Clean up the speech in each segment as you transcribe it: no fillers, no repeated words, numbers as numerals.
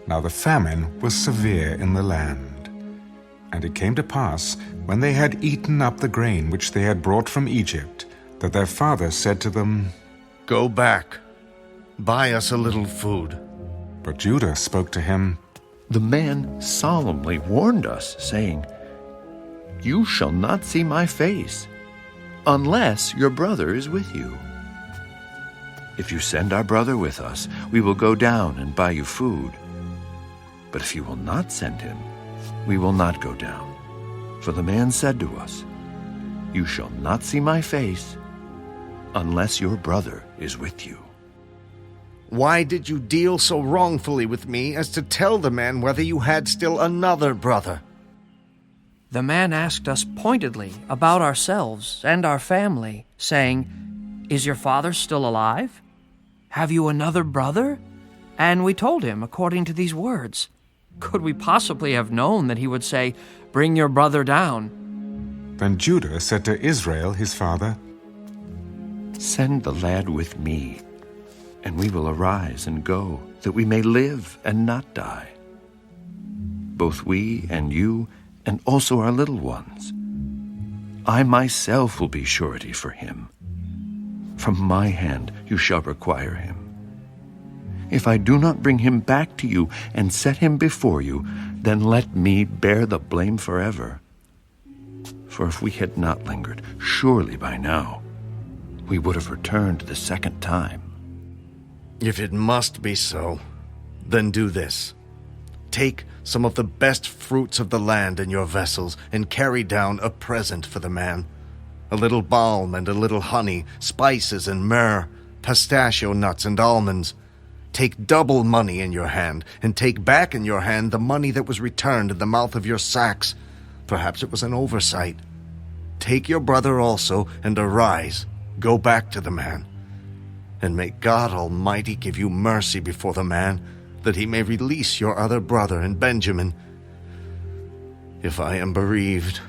Now the famine was severe in the land. And it came to pass, when they had eaten up the grain which they had brought from Egypt, that their father said to them, "Go back, buy us a little food." But Judah spoke to him, The man solemnly warned us, saying, "You shall not see my face, unless your brother is with you. If you send our brother with us, we will go down and buy you food. But if you will not send him, we will not go down. For the man said to us, You shall not see my face, unless your brother is with you." Why did you deal so wrongfully with me as to tell the man whether you had still another brother? The man asked us pointedly about ourselves and our family, saying, "Is your father still alive? Have you another brother?" And we told him according to these words. Could we possibly have known that he would say, "Bring your brother down"? Then Judah said to Israel his father, "Send the lad with me, and we will arise and go, that we may live and not die. Both we and you, and also our little ones. I myself will be surety for him. From my hand you shall require him. If I do not bring him back to you and set him before you, then let me bear the blame forever. For if we had not lingered, surely by now we would have returned the second time." If it must be so, then do this. Take some of the best fruits of the land in your vessels and carry down a present for the man. A little balm and a little honey, spices and myrrh, pistachio nuts and almonds. Take double money in your hand, and take back in your hand the money that was returned in the mouth of your sacks. Perhaps it was an oversight. Take your brother also, and arise, go back to the man. And may God Almighty give you mercy before the man, that he may release your other brother and Benjamin. If I am bereaved,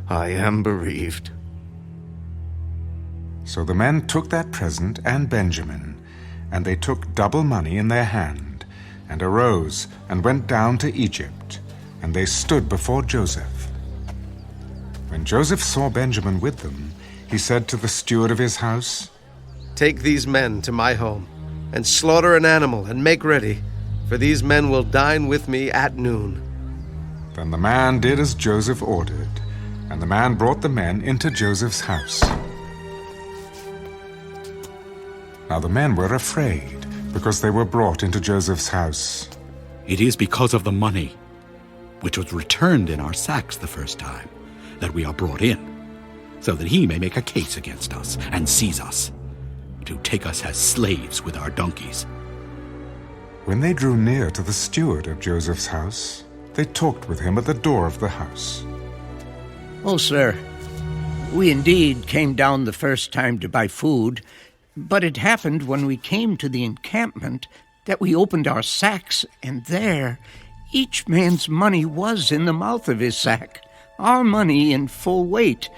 I am bereaved." So the men took that present and Benjamin, and they took double money in their hand, and arose and went down to Egypt, and they stood before Joseph. When Joseph saw Benjamin with them, he said to the steward of his house, "Take these men to my home, and slaughter an animal and make ready, for these men will dine with me at noon." Then the man did as Joseph ordered, and the man brought the men into Joseph's house. Now the men were afraid, because they were brought into Joseph's house. "It is because of the money, which was returned in our sacks the first time, that we are brought in, so that he may make a case against us and seize us, to take us as slaves with our donkeys." When they drew near to the steward of Joseph's house, they talked with him at the door of the house. "Oh, sir, we indeed came down the first time to buy food, but it happened when we came to the encampment that we opened our sacks, and there each man's money was in the mouth of his sack, our money in full weight.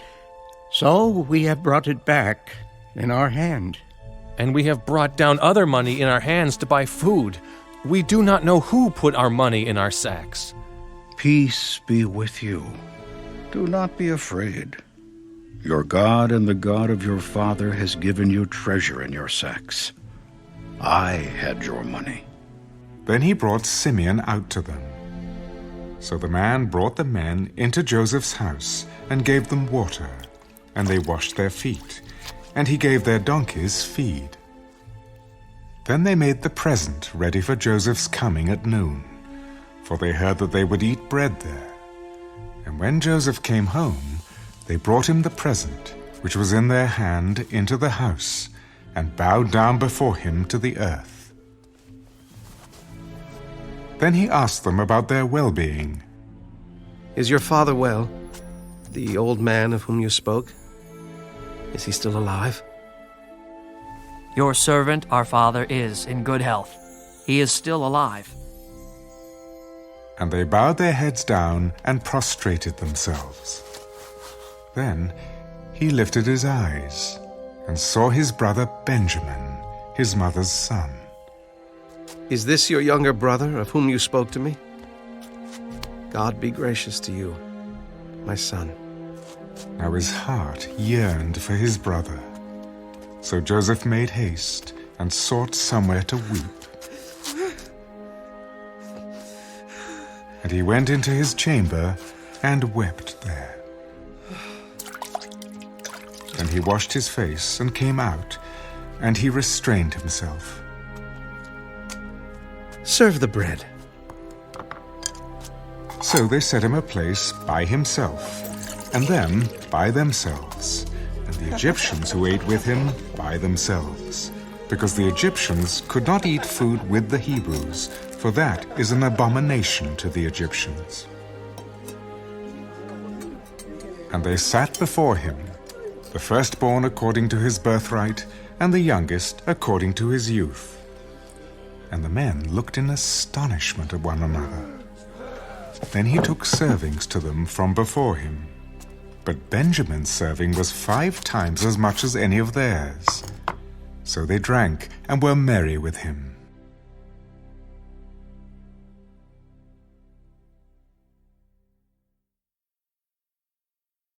So we have brought it back in our hand." And we have brought down other money in our hands to buy food. We do not know who put our money in our sacks." Peace be with you. Do not be afraid. Your God and the God of your father has given you treasure in your sacks. I had your money. Then he brought Simeon out to them. So the man brought the men into Joseph's house and gave them water, and they washed their feet, and he gave their donkeys feed. Then they made the present ready for Joseph's coming at noon, for they heard that they would eat bread there. And when Joseph came home, they brought him the present, which was in their hand, into the house, and bowed down before him to the earth. Then he asked them about their well-being. "Is your father well? The old man of whom you spoke? Is he still alive?" Your servant, our father, is in good health. He is still alive." And they bowed their heads down and prostrated themselves. Then he lifted his eyes and saw his brother Benjamin, his mother's son. Is this your younger brother of whom you spoke to me? God be gracious to you, my son. Now his heart yearned for his brother. So Joseph made haste and sought somewhere to weep. And he went into his chamber and wept there. Then he washed his face and came out, and he restrained himself. Serve the bread. So they set him a place by himself, and them by themselves, and the Egyptians who ate with him by themselves, because the Egyptians could not eat food with the Hebrews, for that is an abomination to the Egyptians. And they sat before him, the firstborn according to his birthright, and the youngest according to his youth. And the men looked in astonishment at one another. Then he took servings to them from before him. But Benjamin's serving was 5 times as much as any of theirs. So they drank and were merry with him.